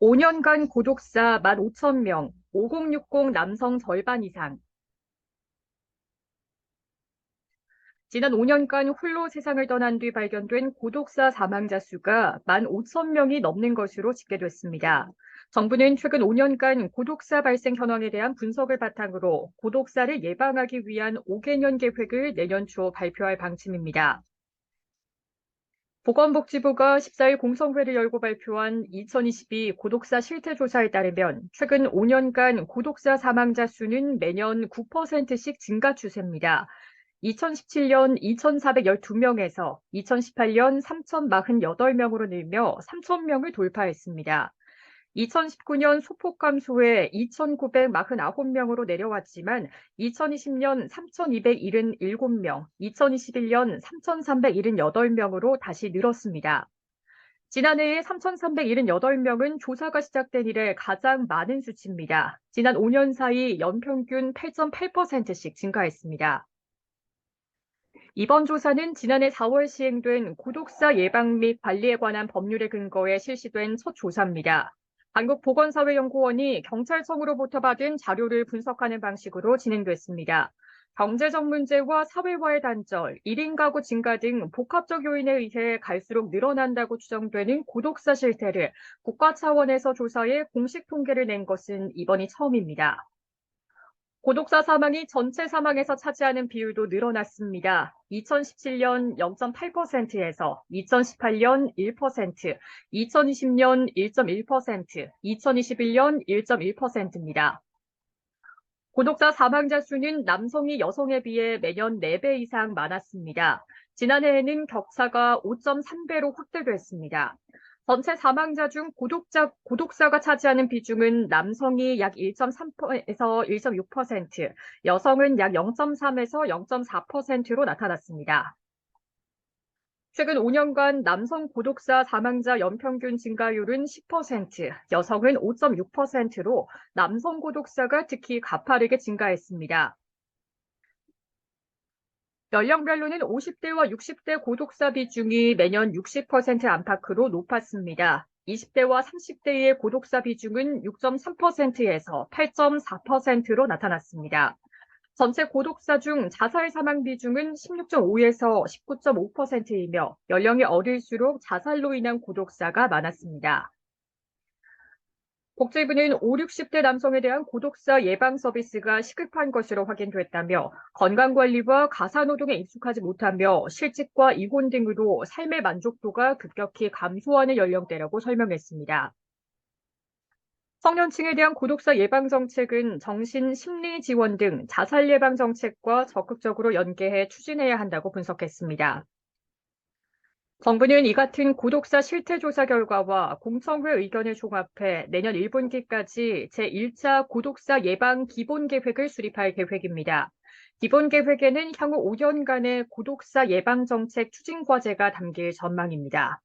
5년간 고독사 15,000명, 5060 남성 절반 이상. 지난 5년간 홀로 세상을 떠난 뒤 발견된 고독사 사망자 수가 15,000명이 넘는 것으로 집계됐습니다. 정부는 최근 5년간 고독사 발생 현황에 대한 분석을 바탕으로 고독사를 예방하기 위한 5개년 계획을 내년 초 발표할 방침입니다. 보건복지부가 14일 공성회를 열고 발표한 2022 고독사 실태조사에 따르면 최근 5년간 고독사 사망자 수는 매년 9%씩 증가 추세입니다. 2017년 2,412명에서 2018년 3,048명으로 늘며 3,000명을 돌파했습니다. 2019년 소폭 감소해 2,949명으로 내려왔지만 2020년 3,277명, 2021년 3,378명으로 다시 늘었습니다. 지난해에 3,378명은 조사가 시작된 이래 가장 많은 수치입니다. 지난 5년 사이 연평균 8.8%씩 증가했습니다. 이번 조사는 지난해 4월 시행된 고독사 예방 및 관리에 관한 법률에 근거해 실시된 첫 조사입니다. 한국보건사회연구원이 경찰청으로부터 받은 자료를 분석하는 방식으로 진행됐습니다. 경제적 문제와 사회와의 단절, 1인 가구 증가 등 복합적 요인에 의해 갈수록 늘어난다고 추정되는 고독사 실태를 국가 차원에서 조사해 공식 통계를 낸 것은 이번이 처음입니다. 고독사 사망이 전체 사망에서 차지하는 비율도 늘어났습니다. 2017년 0.8%에서 2018년 1%, 2020년 1.1%, 2021년 1.1%입니다. 고독사 사망자 수는 남성이 여성에 비해 매년 4배 이상 많았습니다. 지난해에는 격차가 5.3배로 확대됐습니다. 전체 사망자 중 고독사가 차지하는 비중은 남성이 약 1.3%에서 1.6%, 여성은 약 0.3에서 0.4%로 나타났습니다. 최근 5년간 남성 고독사 사망자 연평균 증가율은 10%, 여성은 5.6%로 남성 고독사가 특히 가파르게 증가했습니다. 연령별로는 50대와 60대 고독사 비중이 매년 60% 안팎으로 높았습니다. 20대와 30대의 고독사 비중은 6.3%에서 8.4%로 나타났습니다. 전체 고독사 중 자살 사망 비중은 16.5에서 19.5%이며 연령이 어릴수록 자살로 인한 고독사가 많았습니다. 복지부는 5, 60대 남성에 대한 고독사 예방 서비스가 시급한 것으로 확인됐다며 건강관리와 가사노동에 익숙하지 못하며 실직과 이혼 등으로 삶의 만족도가 급격히 감소하는 연령대라고 설명했습니다. 청년층에 대한 고독사 예방 정책은 정신, 심리 지원 등 자살 예방 정책과 적극적으로 연계해 추진해야 한다고 분석했습니다. 정부는 이 같은 고독사 실태조사 결과와 공청회 의견을 종합해 내년 1분기까지 제1차 고독사 예방 기본계획을 수립할 계획입니다. 기본계획에는 향후 5년간의 고독사 예방 정책 추진 과제가 담길 전망입니다.